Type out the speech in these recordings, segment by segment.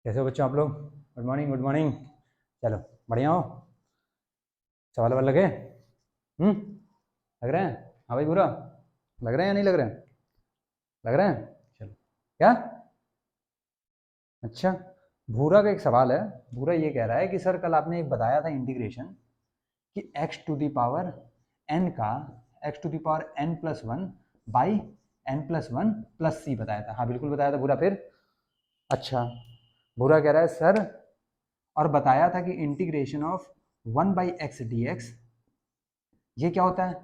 कैसे हो बच्चों आप लोग? Good morning good morning. चलो बढ़िया हो? सवाल वाल लगे? लग रहे हैं? हाँ भाई बुरा लग रहे हैं या नहीं लग रहे हैं? लग रहे हैं। चलो क्या? अच्छा, भूरा का एक सवाल है। भूरा ये कह रहा है कि सर कल आपने एक बताया था इंटीग्रेशन कि x to the power n का x to the power n plus one by n plus one plus c बताया था। हाँ बिल्कुल बताया था भूरा। फिर अच्छा, भूरा कह रहा है सर और बताया था कि integration of one by x d x ये क्या होता है?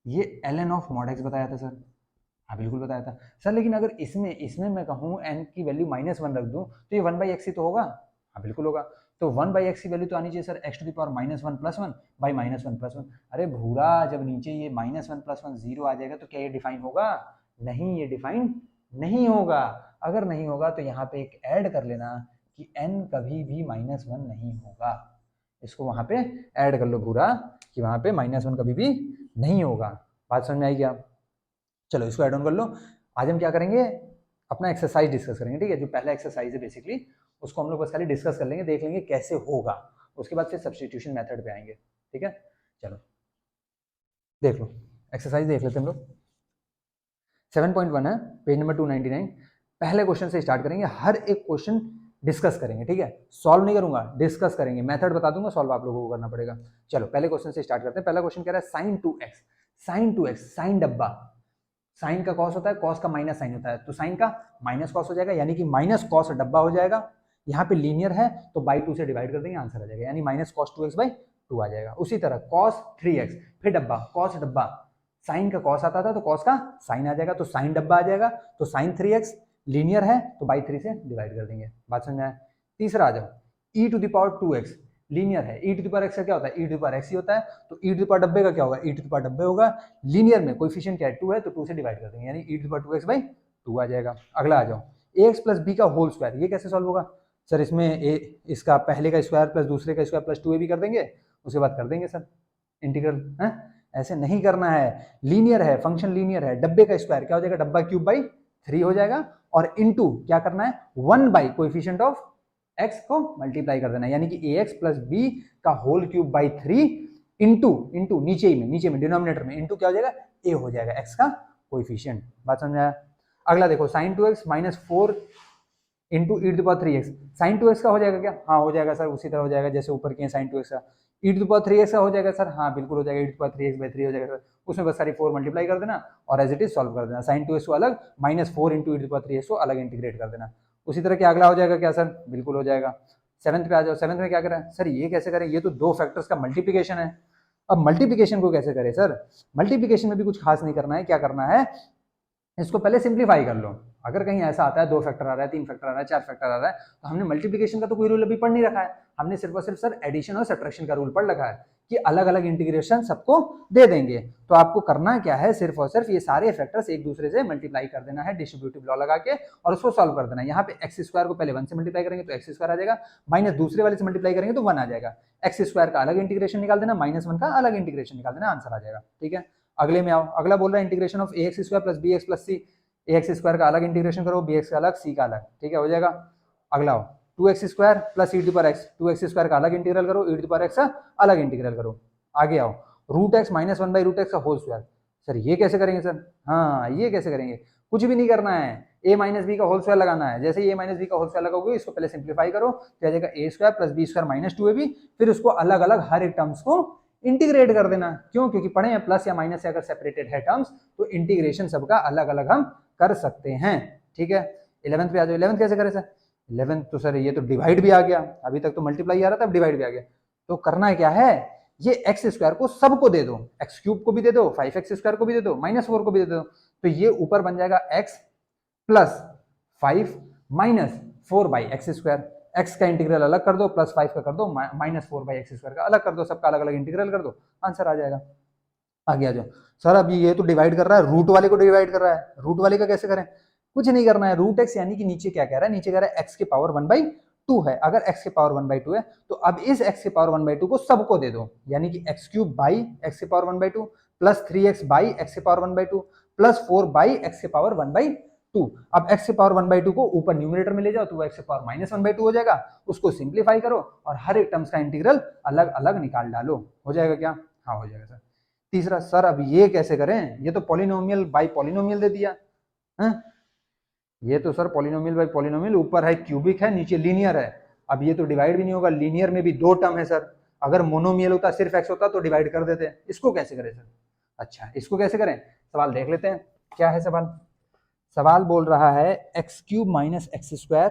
ये L N of mod x बताया था सर। हाँ बिल्कुल बताया था सर। लेकिन अगर इसमें इसमें मैं कहूँ एन की वैल्यू -1 रख दूँ तो ये 1/x ही तो होगा। हाँ बिल्कुल होगा। तो 1/x की वैल्यू तो आनी चाहिए sir x to the power -1 + 1 by -1 + 1। अरे भूरा, जब नीचे ये -1 + 1 0 आ जाएगा तो क्या ये डिफाइन होगा? नहीं, ये डिफाइन नहीं होगा। अगर नहीं होगा तो यहाँ पे एक ऐड कर लेना कि n कभी भी -1 नहीं होगा। इसको वहाँ पे ऐड कर लो भूरा कि वहाँ पे -1 कभी भी नहीं होगा। बात समझ में आई क्या? चलो इसको ऐड ऑन कर लो। आज हम क्या करेंगे? अपना एक्सरसाइज डिस्कस करेंगे, ठीक है? जो पहला एक्सरसाइज है बेसिकली उसको हम लोग बस खाली डिस्कस कर लेंगे, देख लेंगे कैसे होगा। उसके बाद फिर सब्सटीट्यूशन मेथड पे आएंगे, ठीक है? चलो देख लो, एक्सरसाइज देख लेते हैं हम लोग। 7.1 है, पेज नंबर 299। पहले क्वेश्चन से स्टार्ट करेंगे, हर एक क्वेश्चन डिस्कस करेंगे, ठीक है? सॉल्व नहीं करूंगा, डिस्कस करेंगे। मेथड बता दूंगा, सॉल्व आप लोगों को करना पड़ेगा। चलो पहले क्वेश्चन से स्टार्ट करते हैं। पहला क्वेश्चन कह रहा है sine 2x। Sine 2x, sine डब्बा। साइन का कॉस होता है, कॉस का माइनस साइन होता है, तो साइन का माइनस कॉस हो जाएगा, यानी कि माइनस कॉस डब्बा हो जाएगा। यहाँ पे लीनियर है तो बाई 2 से डिवाइड कर देंगे, आंसर आ जाएगा, यानी माइनस कॉस 2x बाई 2 आ जाएगा। उसी तरह कॉस 3x, फिर डब्बा, कॉस डब्बा। साइन का कॉस आता था तो कॉस का साइन आ जाएगा, तो साइन डब्बा आ जाएगा। तो साइन 3x लीनियर है तो बाई 3 से डिवाइड कर देंगे। बात समझ में आया? तीसरा आ जाओ, e to the power 2x linear है। e to the power x का क्या होता है? e to the power x ही होता है। तो e टू द पावर डब्बे का क्या होगा? e टू द पावर डब्बे होगा। लीनियर में कोएफिशिएंट क्या है? 2 है, तो 2 से डिवाइड कर देंगे, यानी e to the power 2x by 2 आ जाएगा। अगला आ जाओ, ax प्लस b का होल स्क्वायर। ये कैसे सॉल्व होगा सर? इसमें इसका पहले का स्क्वायर प्लस दूसरे का स्क्वायर प्लस 2a भी कर देंगे, उसके बाद कर देंगे सर इंटीग्रल। है ऐसे नहीं करना है, लीनियर है, फंक्शन लीनियर है। डब्बे का स्क्वायर क्या हो जाएगा? डब्बा क्यूब बाई 3 हो जाएगा। और इनटू क्या करना है? 1 बाई कोएफिशिएंट ऑफ x को मल्टीप्लाई कर देना है, यानी कि ax प्लस b का whole cube by 3 into into नीचे में डिनोमिनेटर में इंटू क्या हो जाएगा? a हो जाएगा x का कोएफिशिएंट। बात समझ आया? अगला देखो, sine 2x -4 into e to power 3x। Sine 2x का हो जाएगा क्या? हाँ हो जाएगा सर, उसी तरह हो जाएगा जैसे ऊपर के साइन 2x का। ई टू पावर 3x का हो जाएगा सर? हाँ बिल्कुल हो जाएगा, ई टू पावर 3x बाई 3 हो जाएगा सर। उसमें बस सारी 4 मल्टीप्लाई कर देना और एज इट इज सॉल्व कर देना। साइन 2x को अलग, -4 into e to power 3x को अलग इंटीग्रेट कर देना। उसी तरह क्या अगला हो जाएगा क्या सर? बिल्कुल हो जाएगा। सेवंथ पे आ जाओ। सेवंथ में क्या करें सर? ये कैसे करें? ये तो दो फैक्टर्स का मल्टीप्लीकेशन है। अब मल्टीप्लीकेशन को कैसे करें सर? मल्टीप्लीकेशन में भी कुछ खास नहीं करना है। क्या करना है? इसको पहले सिंप्लीफाई कर लो। अगर कहीं ऐसा आता है 2 फैक्टर आ रहा है, 3 फैक्टर आ रहा है, 4 फैक्टर आ रहा है, तो हमने मल्टीप्लिकेशन का तो कोई रूल अभी पढ़ नहीं रखा है। हमने सिर्फ और सिर्फ सर एडिशन और सब्ट्रैक्शन का रूल पढ़ रखा है कि अलग अलग इंटीग्रेशन सबको दे देंगे। तो आपको करना क्या है? सिर्फ और सिर्फ ये सारे फैक्टर्स एक दूसरे से मल्टीप्लाई कर देना है डिस्ट्रीब्यूटिव लॉ लगा के, और उसको सॉल्व कर देना है। यहाँ पे एक्स स्क्वायर को पहले 1 से मल्टीप्लाई करेंगे तो एक्स स्क्वायर आ जाएगा, माइनस दूसरे वाले से मल्टीप्लाई करेंगे तो 1 आ जाएगा। एक्स स्क्वायर का अलग इंटीग्रेशन निकाल देना, -1 का अलग इंटीग्रेशन निकाल देना, आंसर आ जाएगा। ठीक है, अगले में आओ। अगला बोल रहा है integration of ax square plus bx plus c। ax square का अलग इंटीग्रेशन करो, bx का अलग, c का अलग। ठीक है, हो जाएगा। अगला हो 2x square plus e to power x। 2x square का अलग इंटीग्रल करो, e टू पावर x का अलग इंटीग्रल करो। आगे आओ, root x minus 1 by root x का होल स्क्वायर। सर ये कैसे करेंगे सर? हाँ ये कैसे करेंगे? कुछ भी नहीं करना है, a माइनस बी का होल स्क्वायर लगाना है। जैसे a माइनस बी का होल स्क्वायर लगाओगे, इसको पहले सिंप्लीफाई करो तो आ जाएगा a square plus b square minus 2ab। फिर उसको अलग अलग हर एक टर्म्स को इंटीग्रेट कर देना। क्यों? क्योंकि पढ़े हैं प्लस या माइनस से अगर सेपरेटेड है टर्म्स तो इंटीग्रेशन सबका अलग अलग हम कर सकते हैं। ठीक है, 11th पे आ जाओ। 11th कैसे करें सर? 11th तो सर ये तो डिवाइड भी आ गया, अभी तक तो मल्टीप्लाई आ रहा था, अब डिवाइड भी आ गया। तो करना क्या है? ये एक्स स्क्वायर को सबको दे दो, एक्स क्यूब को भी दे दो, 5x स्क्वायर को भी दे दो, -4 को भी दे दो। तो ये ऊपर बन जाएगा x plus 5 minus 4 by x square. X का इंटीग्रल अलग कर दो, प्लस 5 का कर दो, -4 बाई एक्स स्क्वायर का अलग कर दो, सबका अलग अलग इंटीग्रल कर दो, आंसर आ जाएगा। आगे आ जाओ सर, अब ये तो डिवाइड कर रहा है, रूट वाले को डिवाइड कर रहा है, रूट वाले का कैसे करें? कुछ नहीं करना है, रूट एक्स यानी कि नीचे क्या कह रहा है? नीचे कह रहा है एक्स के पावर 1/2 है। अगर एक्स के पावर 1/2 है तो अब इस एक्स के पावर 1/2 को सबको दे दो, यानी कि एक्स क्यूब बाई एक्स के power 1/2 plus 3x by x के पावर 1/2 प्लस 4 बाई एक्स के पावर 1/2। 2। अब x की पावर 1/2 को ऊपर न्यूमरेटर में ले जाओ तो वो x की पावर -1/2 हो जाएगा, उसको सिंप्लीफाई करो और हर एक टर्म्स का इंटीग्रल अलग अलग निकाल डालो। हो जाएगा क्या? हाँ हो जाएगा सर। तीसरा, सर अब ये कैसे करें, ये तो पॉलिनोमियल बाई पॉलिनोमियल दे दिया है। ये तो सर पॉलिनोमियल बाई पॉलिनोमियल, ऊपर है क्यूबिक है नीचे लीनियर है। अब ये तो डिवाइड भी नहीं होगा, लीनियर में भी दो टर्म है सर। अगर मोनोमियल होता सिर्फ x होता तो डिवाइड कर देते। इसको कैसे करें सर? अच्छा इसको कैसे करें, सवाल देख लेते हैं। क्या है सवाल? सवाल बोल रहा है x³ माइनस x²,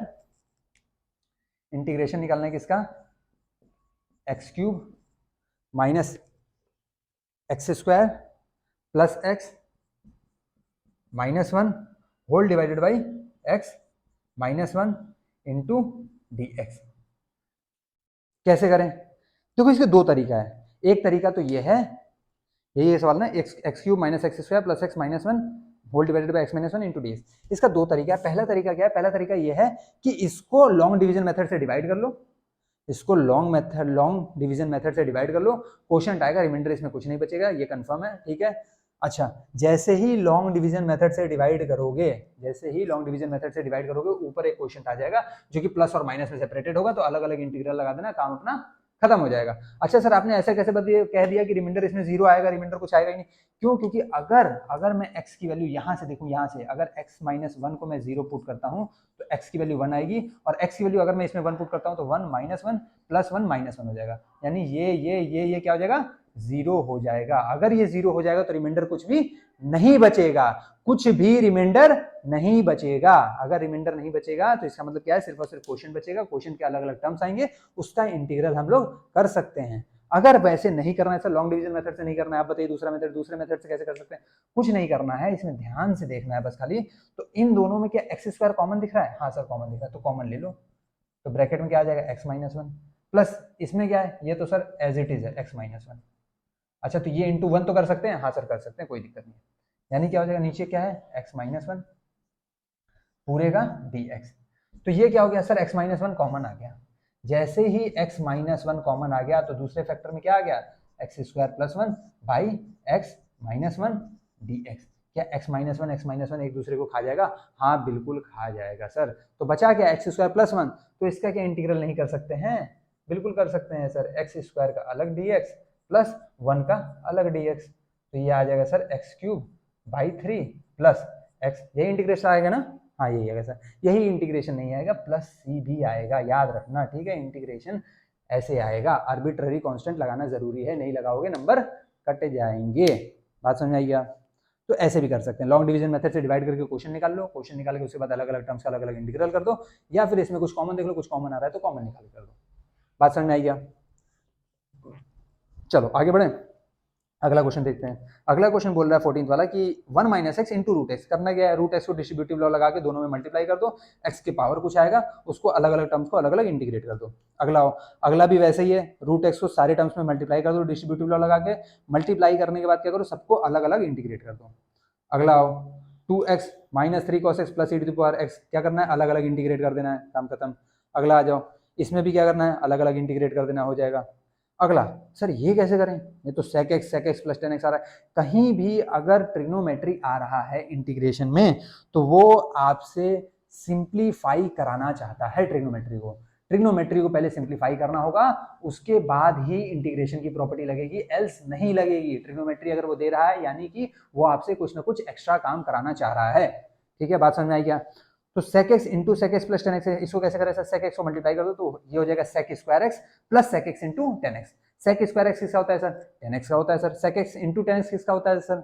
इंटीग्रेशन निकालना है किसका? x³ minus x² plus x -1 whole divided by x -1 into dx। कैसे करें? देखो इसके दो तरीका है। एक तरीका तो ये है, यही सवाल ना, x³ minus x² plus x -1 whole divided by x -1 into dx। इसका दो तरीका है। पहला तरीका क्या है? पहला तरीका ये है कि इसको लॉन्ग डिवीजन मेथड से डिवाइड कर लो, इसको लॉन्ग डिवीजन मेथड से डिवाइड कर लो, क्वोशिएंट आएगा, रिमाइंडर इसमें कुछ नहीं बचेगा, ये कंफर्म है, ठीक है। अच्छा जैसे ही लॉन्ग डिवीजन मेथड से डिवाइड करोगे, जैसे ही लॉन्ग डिवीजन मेथड से डिवाइड करोगे, ऊपर एक क्वोशिएंट आ जाएगा जो कि प्लस और माइनस में सेपरेटेड होगा, तो अलग अलग इंटीग्रल लगा देना, काम अपना खत्म हो जाएगा। अच्छा सर आपने ऐसा कैसे कह दिया कि रिमाइंडर इसमें 0 आएगा, रिमाइंडर कुछ आएगा ही नहीं? क्यों? क्योंकि अगर मैं x की वैल्यू यहां से देखूं, यहां से अगर x -1 को मैं 0 पुट करता हूं तो x की वैल्यू 1 आएगी, और x की वैल्यू अगर मैं इसमें 1 पुट करता हूं तो 1 -1 प्लस 1 -1 हो जाएगा, यानी ये क्या हो जाएगा? 0 हो जाएगा। अगर ये 0 हो जाएगा तो रिमाइंडर कुछ भी नहीं बचेगा, कुछ भी रिमाइंडर नहीं बचेगा। अगर रिमाइंडर नहीं बचेगा तो इसका मतलब क्या है? सिर्फ और सिर्फ क्वोशिएंट बचेगा, क्वोशिएंट के अलग अलग टर्म्स आएंगे, उसका इंटीग्रल हम लोग कर सकते हैं। अगर वैसे नहीं करना है सर, लॉन्ग डिवीजन मेथड से नहीं करना है, आप बताइए दूसरे मेथड से कैसे कर सकते हैं? कुछ नहीं करना है, इसमें ध्यान से देखना है बस खाली। तो इन दोनों में क्या x² कॉमन दिख रहा है? हाँ सर कॉमन दिख रहा है, तो कॉमन ले लो। तो ब्रैकेट में क्या आ जाएगा? x -1 प्लस इसमें क्या है? ये तो सर एज इट इज है x -1। अच्छा तो ये इंटू 1 तो कर सकते हैं? हाँ सर कर सकते हैं, कोई दिक्कत नहीं। यानी क्या हो जाएगा? नीचे क्या है? x -1 पूरे का dx। तो ये क्या हो गया सर? x -1 कॉमन आ गया। जैसे ही x -1 कॉमन आ गया तो दूसरे फैक्टर में क्या आ गया? x² plus 1 by x -1 dx। क्या x -1 एक दूसरे को खा जाएगा? हाँ बिल्कुल खा जाएगा सर। तो बचा क्या? x² plus 1। तो इसका क्या इंटीग्रल नहीं कर सकते हैं? बिल्कुल कर सकते हैं सर। x² का अलग dx प्लस 1 का अलग dx, तो ये आ जाएगा sir x³ by 3 plus x। यही इंटीग्रेशन आएगा ना? हाँ यही आएगा सर। यही इंटीग्रेशन नहीं आएगा, प्लस c भी आएगा, याद रखना, ठीक है। इंटीग्रेशन ऐसे आएगा, आर्बिट्ररी कांस्टेंट लगाना जरूरी है, नहीं लगाओगे नंबर कट जाएंगे। बात समझ आई क्या? तो ऐसे भी कर सकते हैं, लॉन्ग डिवीजन मेथड से डिवाइड करके क्वेश्चन निकाल लो, क्वेश्चन निकाल के उसके बाद अलग अलग टर्म्स का अलग अलग इंटीग्रल कर दो, या फिर इसमें कुछ कॉमन देख लो, कुछ कॉमन आ रहा है तो कॉमन निकाल कर दो। बात समझ में आई क्या? चलो आगे बढ़े, अगला क्वेश्चन देखते हैं। अगला क्वेश्चन बोल रहा है 14th वाला कि 1 - x इंटू रूट एक्स। करना क्या है? रूट एक्स को डिस्ट्रीब्यूटिव लॉ लगा के दोनों में मल्टीप्लाई कर दो, x के पावर कुछ आएगा, उसको अलग अलग टर्म्स को अलग अलग इंटीग्रेट कर दो। अगला भी वैसे ही है, रूट एक्स को सारे टर्म्स में मल्टीप्लाई कर दो डिस्ट्रीब्यूटिव लॉ लगा के, मल्टीप्लाई करने के बाद क्या करो? सबको अलग अलग इंटीग्रेट कर दो। अगला आओ 2x - 3 cos x plus e⁻x, क्या करना है? अलग अलग इंटीग्रेट कर देना है, काम खत्म। अगला आ जाओ, इसमें भी क्या करना है? अलग अलग इंटीग्रेट कर देना, हो जाएगा। अगला, सर ये कैसे करें? ये तो sec x प्लस 10x आ रहा है। कहीं भी अगर ट्रिग्नोमेट्री आ रहा है इंटीग्रेशन में तो वो आपसे सिंप्लीफाई कराना चाहता है ट्रिग्नोमेट्री को। ट्रिग्नोमेट्री को पहले सिंप्लीफाई करना होगा, उसके बाद ही इंटीग्रेशन की प्रॉपर्टी लगेगी, एल्स नहीं लगेगी। ट्रिग्नोमेट्री अगर वो दे रहा है यानी कि वो आपसे कुछ ना कुछ एक्स्ट्रा काम कराना चाह रहा है, ठीक है। बात समझ में आई क्या? तो sec x into sec x plus 10x, इसको कैसे करें सर? sec x को मल्टीप्लाई कर दो तो ये हो जाएगा sec² x plus sec x into 10x। sec² x किसका होता है सर? 10x का होता है sir. sec x into 10x किसका होता है सर?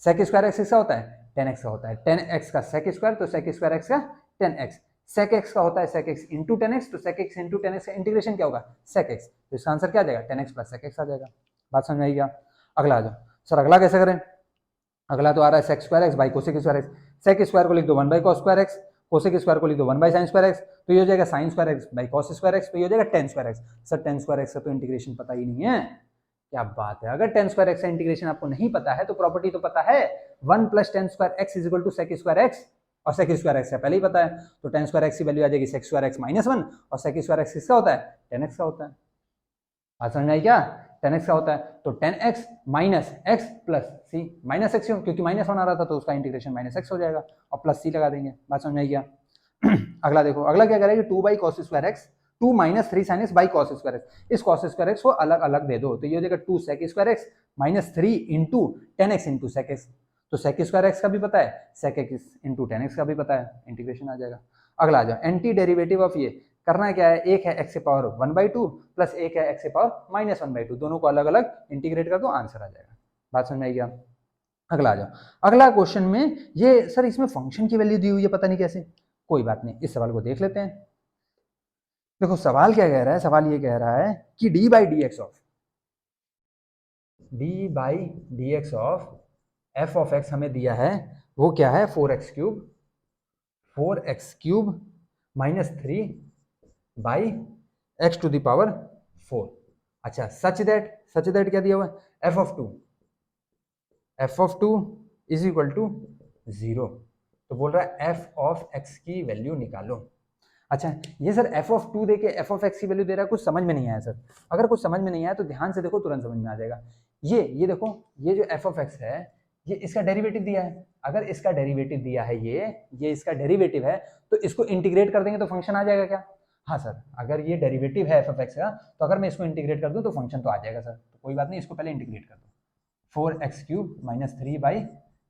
sec² x किसका होता है? 10x का होता है। 10x का sec² तो sec² x का 10x। sec x का होता है sec x इंटू 10x, तो sec x इंटू 10x का इंटीग्रेशन क्या होगा? sec x, तो इसका आंसर क्या आ जाएगा? 10x प्लस sec x आ जाएगा। बात समझ में आई क्या? अगला आ जाओ सर, अगला कैसे करें? अगला तो आ रहा है sec² x by cosec² x। sec² को लिख दो 1 बाई cos² x, cosec² को लिख दो 1 बाई sin² x, तो ये हो जाएगा sin² x by cos² x, तो ये हो जाएगा tan² x। Sir tan² x का तो इंटीग्रेशन पता ही नहीं है, क्या बात है। अगर tan² x का इंटीग्रेशन आपको नहीं पता है तो प्रॉपर्टी तो पता है, 1 plus tan² x is equal to sec² x, और sec² x का पहले ही पता है, तो tan² x की वैल्यू आ जाएगी sec² x -1, और sec² x किसका होता है? tan x का होता है। बात समझ में आई क्या? 10x का होता है, तो 10x माइनस एक्स प्लस सी, माइनस एक्स क्यों, क्योंकि -1 आ रहा था तो उसका इंटीग्रेशन -x हो जाएगा और प्लस सी लगा देंगे। बात समझ में आई क्या? अगला देखो, अगला क्या करेगा, 2 by cos square x 2 minus 3 sine x by cos square x, इस कॉस स्क्वायर एक्स को अलग अलग दे दो, तो ये हो जाएगा 2 sec square x minus 3 into 10x into sec x, तो सेक स्क्वायर एक्स का भी पता है, सेक एक्स इंटू 10x का भी पता है, इंटीग्रेशन आ जाएगा। अगला आ जाओ, एंटी डेरिवेटिव ऑफ ये करना क्या है, एक है x से पावर 1/2 प्लस एक है x से पावर -1/2, दोनों को अलग अलग इंटीग्रेट कर दो, आंसर आ जाएगा। बात समझ में आई क्या? अगला आ जाओ, अगला क्वेश्चन में ये सर इसमें फंक्शन की वैल्यू दी हुई है, पता नहीं कैसे, कोई बात नहीं, इस सवाल को देख लेते हैं। देखो सवाल क्या कह रहा है, सवाल ये कह रहा है कि d by d x of f of x हमें दिया है, वो क्या है 4x cube minus 3 by x to the power 4। अच्छा, सच दैट क्या दिया हुआ है, f of 2 is equal to 0, तो बोल रहा है f ऑफ x की वैल्यू निकालो। अच्छा, ये सर f ऑफ 2 देके f ऑफ x की वैल्यू दे रहा है, कुछ समझ में नहीं आया सर। अगर कुछ समझ में नहीं आया तो ध्यान से देखो, तुरंत समझ में आ जाएगा। ये देखो, ये जो f ऑफ x है, ये इसका डेरिवेटिव दिया है, अगर इसका डेरिवेटिव दिया है, ये इसका डेरिवेटिव है, तो इसको इंटीग्रेट कर देंगे तो फंक्शन आ जाएगा क्या? हाँ सर, अगर ये डेरिवेटिव है f ऑफ x का, तो अगर मैं इसको इंटीग्रेट कर दूं तो फंक्शन तो आ जाएगा सर, तो कोई बात नहीं, इसको पहले इंटीग्रेट कर दो। 4x cube minus 3 by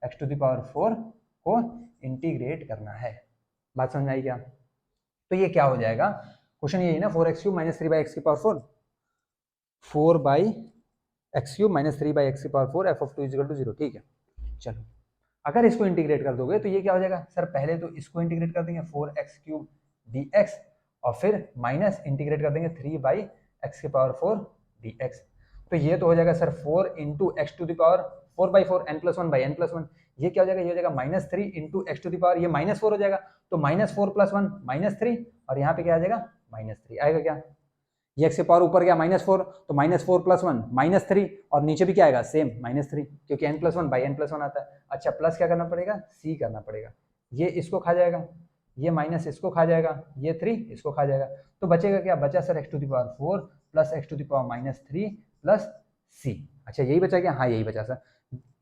x to the power 4 को इंटीग्रेट करना है। बात समझ आई क्या? तो ये क्या हो जाएगा, क्वेश्चन यही है ना, 4x cube minus 3 by x की power 4, 4 by x cube minus 3 by x की power 4, f of 2 equal to 0। ठीक है, चलो अगर इसको इंटीग्रेट कर दोगे तो ये क्या हो जाएगा सर, पहले तो इसको इंटीग्रेट कर देंगे 4x क्यूब dx और फिर माइनस इंटीग्रेट कर देंगे 3 बाई एक्स की पावर 4 dx, तो ये तो हो जाएगा sir 4 into x to the power 4/4 n plus 1 by n plus 1, ये क्या हो जाएगा, ये हो जाएगा -3 into x to the power, ये -4 हो जाएगा, तो -4 प्लस 1 -3, और यहाँ पे क्या आ जाएगा -3 आएगा क्या, ये एक्स के पावर ऊपर गया -4, तो -4 प्लस 1 -3, और नीचे भी क्या आएगा सेम -3, क्योंकि n plus 1 by n plus 1 आता है। अच्छा, प्लस क्या करना पड़ेगा, c करना पड़ेगा, ये इसको खा जाएगा, ये माइनस इसको खा जाएगा, ये 3 इसको खा जाएगा, तो बचेगा क्या, बचा sir x to the power 4 plus x to the power -3 plus c। अच्छा, यही बचा क्या, हाँ यही बचा सर।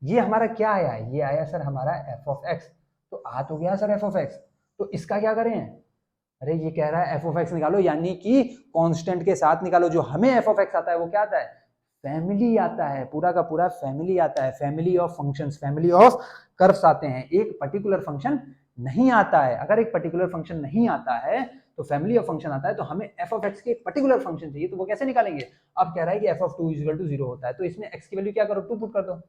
ये हमारा क्या आया, ये आया सर हमारा f ऑफ x, तो आ तो गया सर f ऑफ x, तो इसका क्या करें, अरे ये कह रहा है f ऑफ x निकालो, यानी कि कांस्टेंट के साथ निकालो। जो हमें f ऑफ x आता है वो क्या आता है, फैमिली आता है, पूरा का पूरा फैमिली आता है, family of functions, family of curves आते हैं, एक पर्टिकुलर फंक्शन नहीं आता है। अगर एक पर्टिकुलर फंक्शन नहीं आता है तो फैमिली ऑफ फंक्शन आता है, तो हमें f ऑफ x के एक पर्टिकुलर फंक्शन चाहिए, तो वो कैसे निकालेंगे। अब कह रहा है कि f ऑफ 2 इक्वल टू 0 होता है, तो इसमें x की वैल्यू क्या करो, 2 पुट कर दो,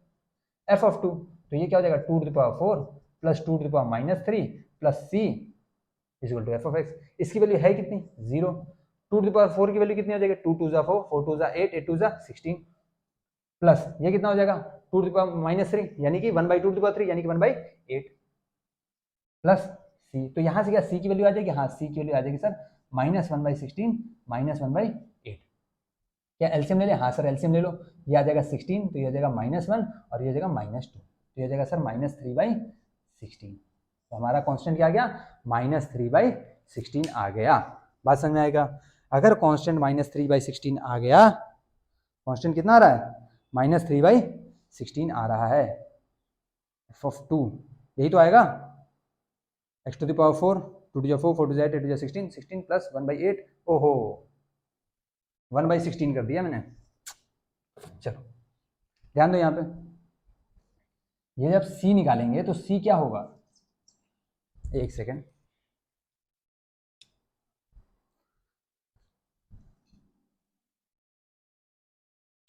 f ऑफ 2, तो ये क्या हो जाएगा 2 to the power 4 plus 2 to the power -3 plus c equal to f of x। इसकी वैल्यू है कितनी, 0, 2 टू द पावर 4 की वैल्यू कितनी हो जाएगी, 2 2 4, 4 2 8, 8 2 16, प्लस ये कितना हो जाएगा 2 टू द पावर -3, यानी कि 1/2 टू द पावर 3, यानी कि 1/8 प्लस c, तो यहाँ से क्या c की वैल्यू आ जाएगी, हाँ c की वैल्यू आ जाएगी सर -1/16 -1/8। क्या एलसीएम ले ले, हाँ सर एलसीएम ले लो, ये आ जाएगा 16, तो ये हो जाएगा -1 और ये हो जाएगा -2, तो ये हो जाएगा सर -3/16, तो हमारा कांस्टेंट क्या आ गया, -3/16 आ गया। बात समझ में आएगा, अगर कांस्टेंट -3/16 आ गया, कांस्टेंट कितना आ रहा है, -3/16 आ रहा है, f ऑफ 2 यही तो आएगा, x to the power 4, 2 to 4, 4 to 8, 8 to 16, 16 plus 1/8, ओहो 1/16 कर दिया मैंने। चलो ध्यान दो यहाँ पे, ये जब c निकालेंगे तो c क्या होगा, एक सेकेंड,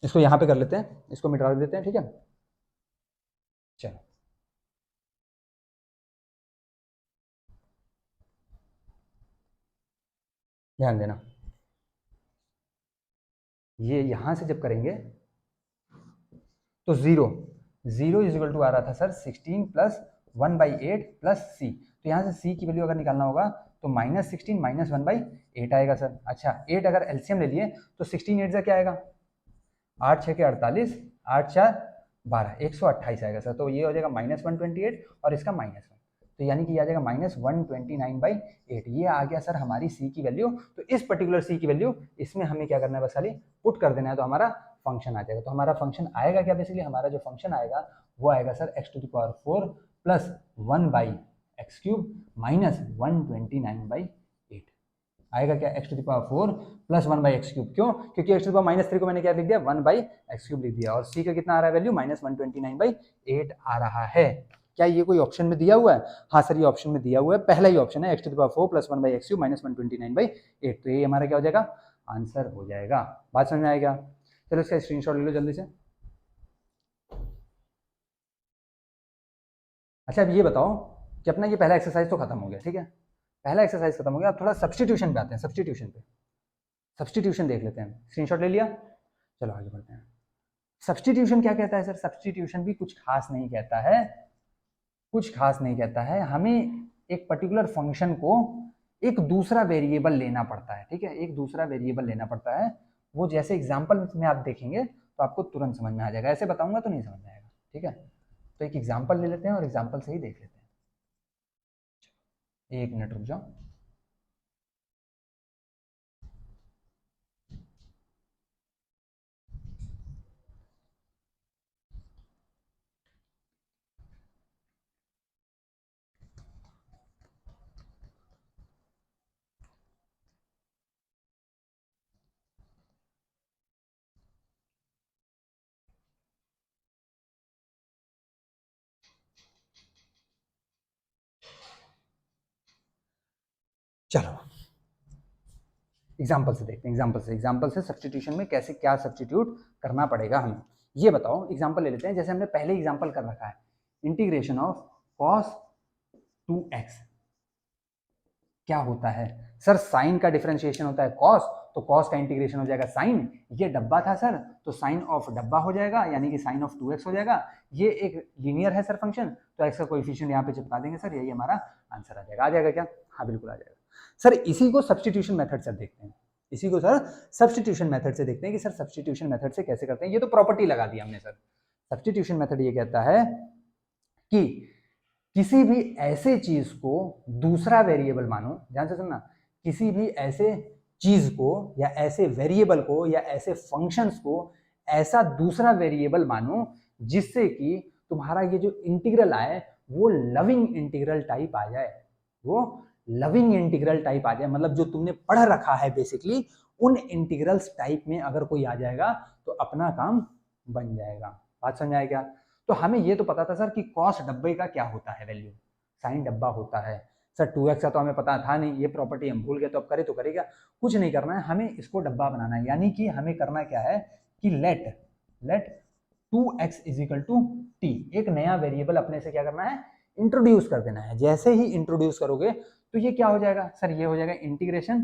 इसको यहां पे कर लेते हैं, इसको मिटा देते हैं, ठीक है। चलो ध्यान देना, ये यहां से जब करेंगे तो 0 इज इक्वल टू आ रहा था सर 16 प्लस 1/8 प्लस c, तो यहाँ से c की वैल्यू अगर निकालना होगा तो -16 -1/8 आएगा सर। अच्छा, 8 अगर एलसीएम ले लिए तो 16 8 से क्या आएगा, 8 6 के 48, 8 4 12, 128 आएगा सर, तो ये हो जाएगा -128 और इसका -1, तो यानी कि आ जाएगा -129/8, ये आ गया सर हमारी c की वैल्यू। तो इस पर्टिकुलर c की वैल्यू इसमें हमें क्या करना है, बस खाली पुट कर देना है, तो हमारा फंक्शन आ जाएगा। तो हमारा फंक्शन आएगा क्या, बेसिकली हमारा जो फंक्शन आएगा वो आएगा sir x⁴ plus 1/x³ minus 129/8 आएगा क्या, x⁴ प्लस 1/x³। क्यों, क्योंकि x⁻³ को मैंने क्या लिख दिया, 1/x³ लिख दिया, और c का कितना आ रहा है वैल्यू, माइनस 129/8 आ रहा है। क्या ये कोई ऑप्शन में दिया हुआ है? हाँ सर, ये ऑप्शन में दिया हुआ है, पहला ही ऑप्शन है, x⁴ प्लस 1/x³ माइनस 129/8। तो ये हमारा क्या हो जाएगा, आंसर हो जाएगा। बात समझ में आएगा? चलो इसका स्क्रीनशॉट ले लो जल्दी से। अच्छा अब ये बताओ कि अपना ये पहला एक्सरसाइज तो खत्म हो गया, ठीक है, पहला एक्सरसाइज खत्म हो गया। अब थोड़ा सब्स्टिट्यूशन पे आते हैं, सब्स्टिट्यूशन पे, सब्स्टिट्यूशन देख लेते हैं। स्क्रीनशॉट ले लिया, चलो आगे बढ़ते हैं। सब्स्टिट्यूशन क्या कहता है सर? सब्स्टिट्यूशन भी कुछ खास नहीं कहता है, कुछ खास नहीं कहता है, हमें एक पर्टिकुलर फंक्शन को एक दूसरा वेरिएबल लेना पड़ता है, ठीक है, एक दूसरा वेरिएबल लेना पड़ता है। वो जैसे एग्जाम्पल में आप देखेंगे तो आपको तुरंत समझ में आ जाएगा, ऐसे बताऊंगा तो नहीं समझ में आएगा, ठीक है। तो एक एग्जाम्पल ले लेते हैं और एग्जाम्पल से ही देख लेते हैं। 1 मिनट रुक जाओ। चलो एग्जाम्पल से देखते हैं, एग्जाम्पल से सब्स्टिट्यूशन में कैसे क्या सब्स्टिट्यूट करना पड़ेगा हमें, ये बताओ। एग्जाम्पल ले लेते हैं, जैसे हमने पहले एग्जाम्पल कर रखा है, इंटीग्रेशन ऑफ cos 2x क्या होता है सर? साइन का डिफरेंशिएशन होता है cos, तो cos का इंटीग्रेशन हो जाएगा साइन। ये डब्बा था सर, तो साइन ऑफ डब्बा हो जाएगा, यानी कि साइन ऑफ 2x हो जाएगा। ये एक लीनियर है सर फंक्शन, तो x का कोएफिशिएंट यहाँ पे चिपका देंगे सर, यही हमारा आंसर आ जाएगा। आ जाएगा क्या? हाँ बिल्कुल आ जाएगा सर। इसी को सब्स्टिट्यूशन मेथड से देखते हैं, इसी को सर सब्स्टिट्यूशन मेथड से देखते हैं कि सर सब्स्टिट्यूशन मेथड से कैसे करते हैं। ये तो प्रॉपर्टी लगा दी हमने सर। सब्स्टिट्यूशन मेथड ये कहता है कि किसी भी ऐसे चीज को दूसरा वेरिएबल मानो, ध्यान से सुनना, किसी भी ऐसे चीज को या ऐसे वेरिएबल को या ऐसे फंक्शंस को ऐसा दूसरा वेरिएबल मानो जिससे कि तुम्हारा ये जो इंटीग्रल आए वो लविंग इंटीग्रल टाइप आ जाए, वो लविंग इंटीग्रल टाइप आ जाए, मतलब जो तुमने पढ़ रखा है बेसिकली उन इंटीग्रल्स टाइप में अगर कोई आ जाएगा तो अपना काम बन जाएगा। बात समझ आए क्या? तो हमें ये तो पता था सर कि कॉस डब्बे का क्या होता है वैल्यू, साइन डब्बा होता है सर। 2x का तो हमें पता था नहीं, ये प्रॉपर्टी हम भूल गए, तो अब करे तो करेगा, कुछ नहीं करना है, हमें इसको डब्बा बनाना है। यानी कि हमें करना क्या है कि late 2x is equal to T, एक नया वेरिएबल अपने से क्या करना है, इंट्रोड्यूस कर देना है। जैसे ही इंट्रोड्यूस करोगे तो ये क्या हो जाएगा सर, ये हो जाएगा integration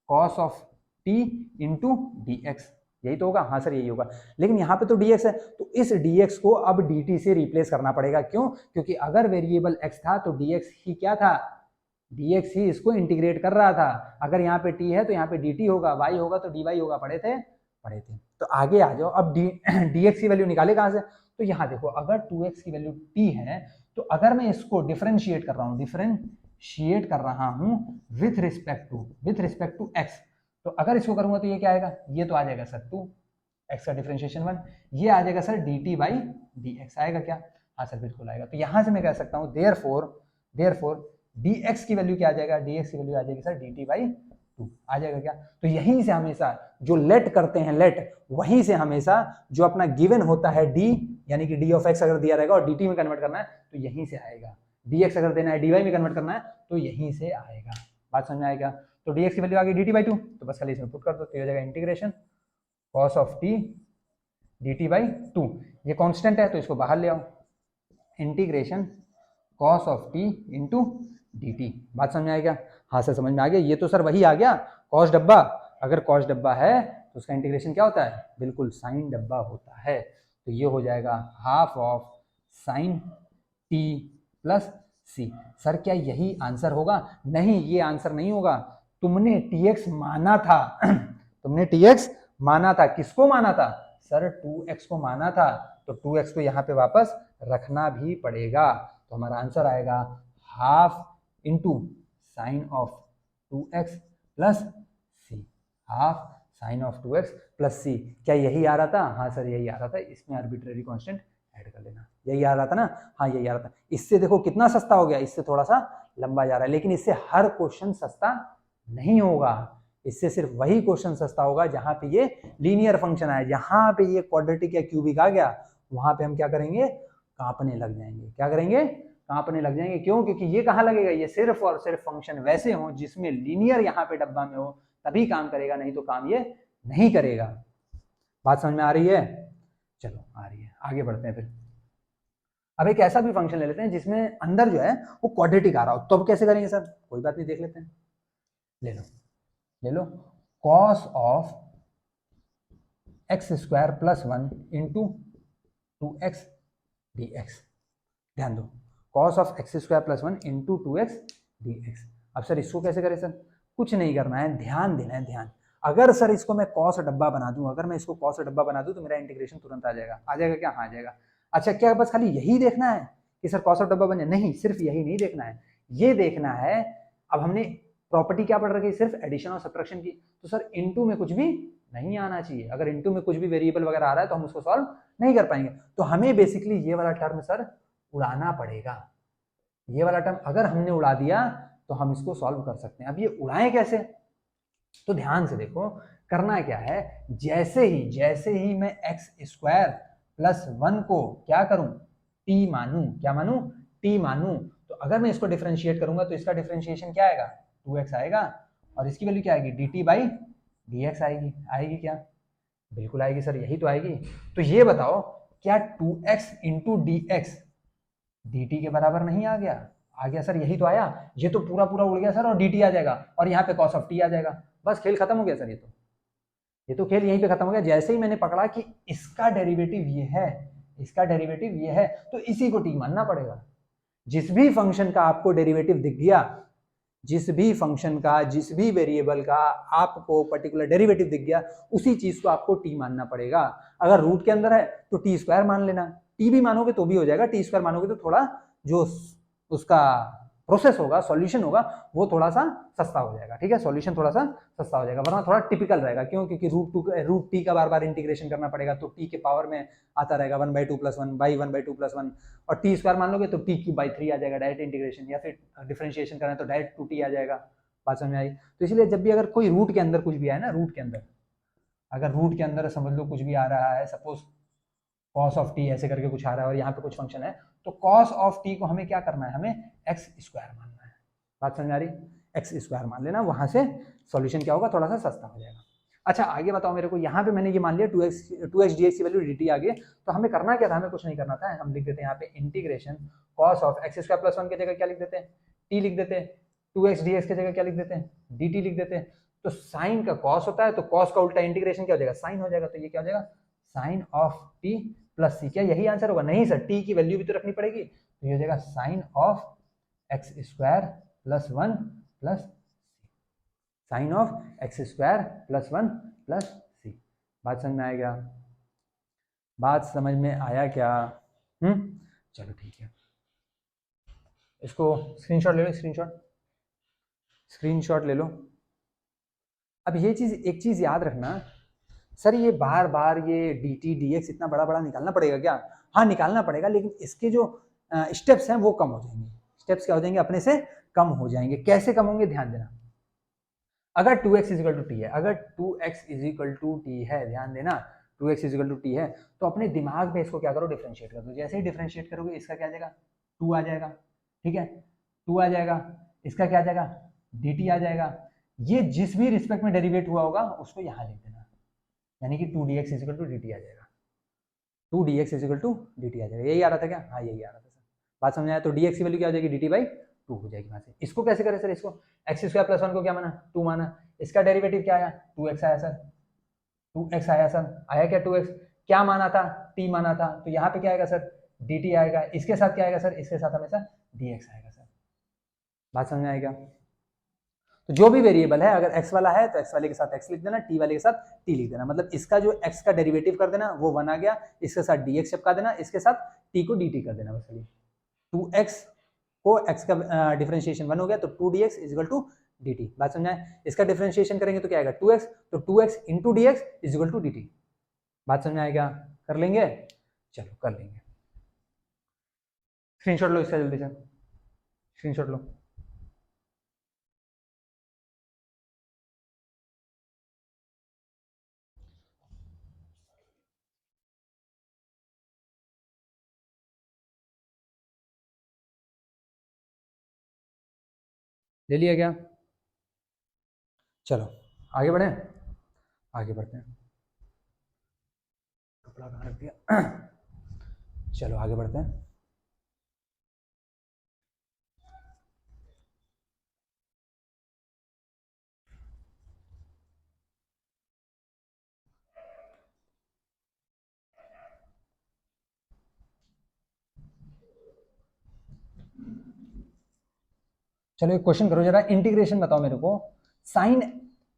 cos of T into d x, यही तो होगा। हाँ सर यही होगा, लेकिन यहाँ पे तो dx है, तो इस dx को अब dt से रिप्लेस करना पड़ेगा। क्यों? क्योंकि अगर वेरिएबल x था तो dx ही क्या था, dx ही इसको इंटीग्रेट कर रहा था। अगर यहाँ पे t है तो यहाँ पे dt होगा, y होगा तो dy होगा। पढ़े थे? तो आगे आ जाओ। अब dx की वैल्यू निकाले कहाँ से? तो यहाँ देखो, अगर 2x की वैल्यू t है तो अगर मैं इसको डिफरेंशिएट कर रहा हूँ विथ रिस्पेक्ट टू x, तो अगर इसको करूंगा तो ये क्या आएगा, ये तो आ जाएगा सर 2, x का डिफरेंशिएशन 1, ये आ जाएगा सर dt बाई dx आएगा क्या? हाँ सर बिल्कुल आएगा। तो यहां से मैं कह सकता हूं देयरफॉर dx की वैल्यू क्या आ जाएगा, dx की वैल्यू आ जाएगी सर dt बाई 2 आ जाएगा क्या? तो यहीं से हमेशा जो लेट करते हैं, लेट, वहीं से हमेशा जो अपना गिवन होता है d, यानी कि d ऑफ x अगर दिया रहेगा और dt में कन्वर्ट करना है तो यहीं से आएगा, dx अगर देना है dy में कन्वर्ट करना है तो यहीं से आएगा। बात समझ में आएगा? तो dx की वैल्यू आ गई dt बाई 2, तो बस खाली इसमें पुट कर दो, तो हो जाएगा integration cos of t dt by 2, ये कांस्टेंट है तो इसको बाहर ले आओ, integration cos of t into dt। बात समझ में आ गया? हाँ सर समझ में आ गया। ये तो सर वही आ गया cos डब्बा, अगर cos डब्बा है तो उसका इंटीग्रेशन क्या होता है, बिल्कुल साइन डब्बा होता है। तो ये हो जाएगा half of sine t plus c. Sir क्या यही आंसर होगा? नहीं, ये आंसर नहीं होगा, तुमने tx माना था तुमने tx माना था। किसको माना था सर? 2x को माना था, तो 2x को यहाँ पे वापस रखना भी पड़ेगा। तो हमारा आंसर आएगा half into sine of 2x plus c, half sine of 2x plus c. क्या यही आ रहा था? हाँ सर यही आ रहा था, इसमें आर्बिट्रेरी कांस्टेंट ऐड कर लेना। यही आ रहा था ना? हाँ यही आ रहा था। इससे देखो कितना सस्ता हो गया, इससे थोड़ा सा लंबा जा रहा है, लेकिन इससे हर क्वेश्चन सस्ता नहीं होगा। इससे सिर्फ वही क्वेश्चन सस्ता होगा जहां पे ये लीनियर फंक्शन आया, जहां पे ये क्वाड्रेटिक या क्यूबिक आ गया, वहां पे हम क्या करेंगे? कांपने लग जाएंगे। क्या करेंगे? कांपने लग जाएंगे। क्यों? क्योंकि ये कहाँ लगेगा? ये सिर्फ और सिर्फ फंक्शन वैसे हो जिसमें लीनियर यहाँ पे डब्बा में हो, तभी काम करेगा, नहीं तो काम ये नहीं करेगा। बात समझ में आ रही है? चलो आ रही है, आगे बढ़ते हैं फिर। अब एक ऐसा भी फंक्शन ले लेते हैं जिसमें अंदर जो है वो क्वाड्रेटिक आ रहा हो, तो अब कैसे करेंगे सर? कोई बात नहीं, देख लेते हैं। ले लो cos of x square plus 1 into 2x dx। ध्यान दो, cos of x square plus 1 into 2x dx। अब सर इसको कैसे करें सर? कुछ नहीं करना है, ध्यान देना है, ध्यान। अगर सर इसको मैं cos डब्बा बना दूं, अगर मैं इसको cos डब्बा बना दूं तो मेरा इंटीग्रेशन तुरंत आ जाएगा। आ जाएगा क्या? हाँ आ जाएगा। अच्छा, क्या बस खाली यही देखना है कि सर cos डब्बा बन जाए? नहीं, सिर्फ यही नहीं देखना है, ये देखना है। अब हमने प्रॉपर्टी क्या पढ़ रखी है? सिर्फ एडिशन और सब्ट्रैक्शन की। तो सर इनटू में कुछ भी नहीं आना चाहिए। अगर इनटू में कुछ भी वेरिएबल वगैरह आ रहा है तो हम उसको सॉल्व नहीं कर पाएंगे। तो हमें बेसिकली ये वाला टर्म सर उड़ाना पड़ेगा। ये वाला टर्म अगर हमने उड़ा दिया तो हम इसको सॉल्व कर सकते हैं। अब ये उड़ाएं कैसे? तो ध्यान से देखो, करना क्या है, जैसे ही मैं एक्स स्क्वायर प्लस 1 को क्या करूं? टी मानूं। क्या मानूं? टी मानूं। तो अगर मैं इसको डिफरेंशिएट करूंगा तो इसका डिफरेंशिएशन क्या आएगा? 2x आएगा, और इसकी वैल्यू क्या आएगी? dt बाई dx आएगी। आएगी क्या? बिल्कुल आएगी सर, यही तो आएगी। तो ये बताओ, क्या 2x into d x dt के बराबर नहीं आ गया? आ गया सर, यही तो आया। ये तो पूरा पूरा उड़ गया सर, और dt आ जाएगा, और यहाँ पे cos ऑफ t आ जाएगा। बस खेल खत्म हो गया सर। ये तो खेल यहीं पे खत्म हो गया। जैसे ही मैंने पकड़ा कि इसका डेरिवेटिव ये है, इसका डेरिवेटिव ये है, तो इसी को t मानना पड़ेगा। जिस भी फंक्शन का आपको डेरिवेटिव दिख गया, जिस भी फंक्शन का, जिस भी वेरिएबल का आपको पर्टिकुलर डेरिवेटिव दिख गया, उसी चीज को आपको टी मानना पड़ेगा। अगर रूट के अंदर है तो टी स्क्वायर मान लेना। टी भी मानोगे तो भी हो जाएगा, टी स्क्वायर मानोगे तो थोड़ा जो उसका प्रोसेस होगा, सॉल्यूशन होगा, वो थोड़ा सा सस्ता हो जाएगा। ठीक है, सॉल्यूशन थोड़ा सा सस्ता हो जाएगा, वरना थोड़ा टिपिकल रहेगा। क्यों? क्योंकि रूट टी का बार बार इंटीग्रेशन करना पड़ेगा, तो टी के पावर में आता रहेगा 1/2 + 1 बाई 1/2 + 1, और टी स्क्वायर मान लोगे तो t³/3 आ जाएगा डायरेक्ट इंटीग्रेशन, या फिर डिफरेंशिएशन करना है तो डायरेक्ट 2t आ जाएगा। बात समझ में आई? तो इसलिए जब भी अगर कोई रूट के अंदर कुछ भी आए ना, रूट के अंदर, अगर रूट के अंदर समझ लो कुछ भी आ रहा है, सपोज cos ऑफ t ऐसे करके कुछ आ रहा है और यहाँ पे कुछ फंक्शन है, तो cos ऑफ t को हमें क्या करना है? हमें x स्क्वायर मानना है। बात समझ आ रही? x स्क्वायर मान लेना, वहां से सॉल्यूशन क्या होगा? थोड़ा सा सस्ता हो जाएगा। अच्छा आगे बताओ मेरे को, यहाँ पे मैंने ये मान लिया 2x dx की वैल्यू dt आ गई, तो हमें करना क्या था? हमें कुछ नहीं करना था, हम लिख देते हैं यहाँ पे integration cos of x square plus 1 की जगह क्या लिख देते हैं? t लिख देते हैं। 2x dx की जगह क्या लिख देते हैं? dt लिख देते हैं। तो साइन का cos होता है, तो cos का उल्टा इंटीग्रेशन क्या हो जाएगा? साइन हो जाएगा। तो ये क्या हो जाएगा? Sine of t plus c. क्या यही आंसर होगा? नहीं सर, t की वैल्यू भी तो रखनी पड़ेगी, तो ये हो जाएगा sine of x square plus 1 plus sine of x square plus 1 plus c. बात समझ में आएगा? बात समझ में आया क्या? चलो ठीक है, इसको स्क्रीनशॉट ले लो, स्क्रीनशॉट ले लो। अब ये चीज, एक चीज याद रखना सर, ये बार बार ये dt dx इतना बड़ा बड़ा निकालना पड़ेगा क्या? हाँ निकालना पड़ेगा, लेकिन इसके जो स्टेप्स हैं वो कम हो जाएंगे। स्टेप्स क्या हो जाएंगे? अपने से कम हो जाएंगे। कैसे कम होंगे? ध्यान देना। अगर 2x = t है, अगर 2x = t है, ध्यान देना, 2x = t है, तो अपने दिमाग में इसको क्या करो? डिफरेंशिएट कर दो। जैसे ही डिफरेंशिएट करोगे इसका क्या आ जाएगा? 2 आ जाएगा। ठीक है, 2 आ जाएगा। इसका क्या आ जाएगा? dt आ जाएगा। ये जिस भी रिस्पेक्ट में डेरिवेट हुआ होगा उसको यहाँ लिख देना, यानी कि 2dx = dt आ जाएगा। 2dx = dt आ जाएगा। यही आ रहा था क्या? हाँ यही आ रहा था सर। बात समझ आया? तो dx की वैल्यू क्या हो जाएगी? dt/2 हो जाएगी वहां से। इसको कैसे करें सर? इसको x स्क्वायर प्लस 1 को क्या माना? 2 माना। इसका डेरिवेटिव क्या आया? 2x आया सर। 2x आया सर। आया क्या? 2x। क्या माना था? t माना था। तो यहाँ पे क्या आएगा सर? dt आएगा। इसके साथ क्या आएगा सर? इसके साथ हमेशा dx आएगा सर। बात समझ में आएगा? तो जो भी वेरिएबल है, अगर x वाला है तो x वाले के साथ x लिख देना, t वाले के साथ t लिख देना। मतलब इसका जो x का डेरिवेटिव कर देना वो 1 आ गया, इसके साथ dx चिपका देना, इसके साथ t को dt कर देना। बस 2x को x का डिफरेंशिएशन 1 हो गया, तो 2dx = dt। बात समझाए? इसका डिफरेंशिएशन करेंगे तो क्या आएगा 2x, तो 2x into d x is equal to dt। बात समझ आए क्या? कर लेंगे? चलो कर लेंगे। स्क्रीनशॉट लो इसका जल्दी से, स्क्रीनशॉट लो। ले लिया क्या? चलो आगे बढ़े, आगे बढ़ते हैं। कपड़ा कहाँ रख दिया? चलो आगे बढ़ते हैं। चलो एक क्वेश्चन करो जरा, इंटीग्रेशन बताओ मेरे को, साइन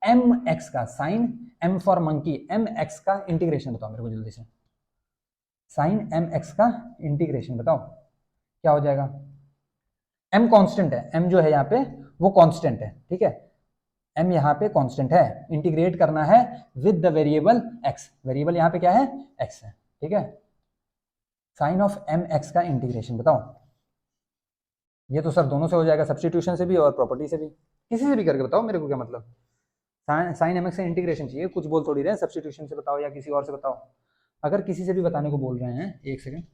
एम एक्स का, sine M for monkey, M x का इंटीग्रेशन बताओ मेरे को जल्दी से। साइन एम एक्स का इंटीग्रेशन बताओ क्या हो जाएगा। एम कांस्टेंट है, एम जो है यहाँ पे वो कांस्टेंट है, ठीक है, एम यहाँ पे कांस्टेंट है, इंटीग्रेट करना है with the variable x, variable यहाँ पे क्या है एक्स है, ठीक है। साइन ऑफ एम एक्स का इंटीग्रेशन बताओ। ये तो सर दोनों से हो जाएगा, सब्स्टिट्यूशन से भी और प्रॉपर्टी से भी, किसी से भी करके बताओ मेरे को, क्या मतलब साइन एम एक्स का इंटीग्रेशन चाहिए, कुछ बोल थोड़ी रहे सब्स्टिट्यूशन से बताओ या किसी और से बताओ। अगर किसी से भी बताने को बोल रहे हैं, एक सेकेंड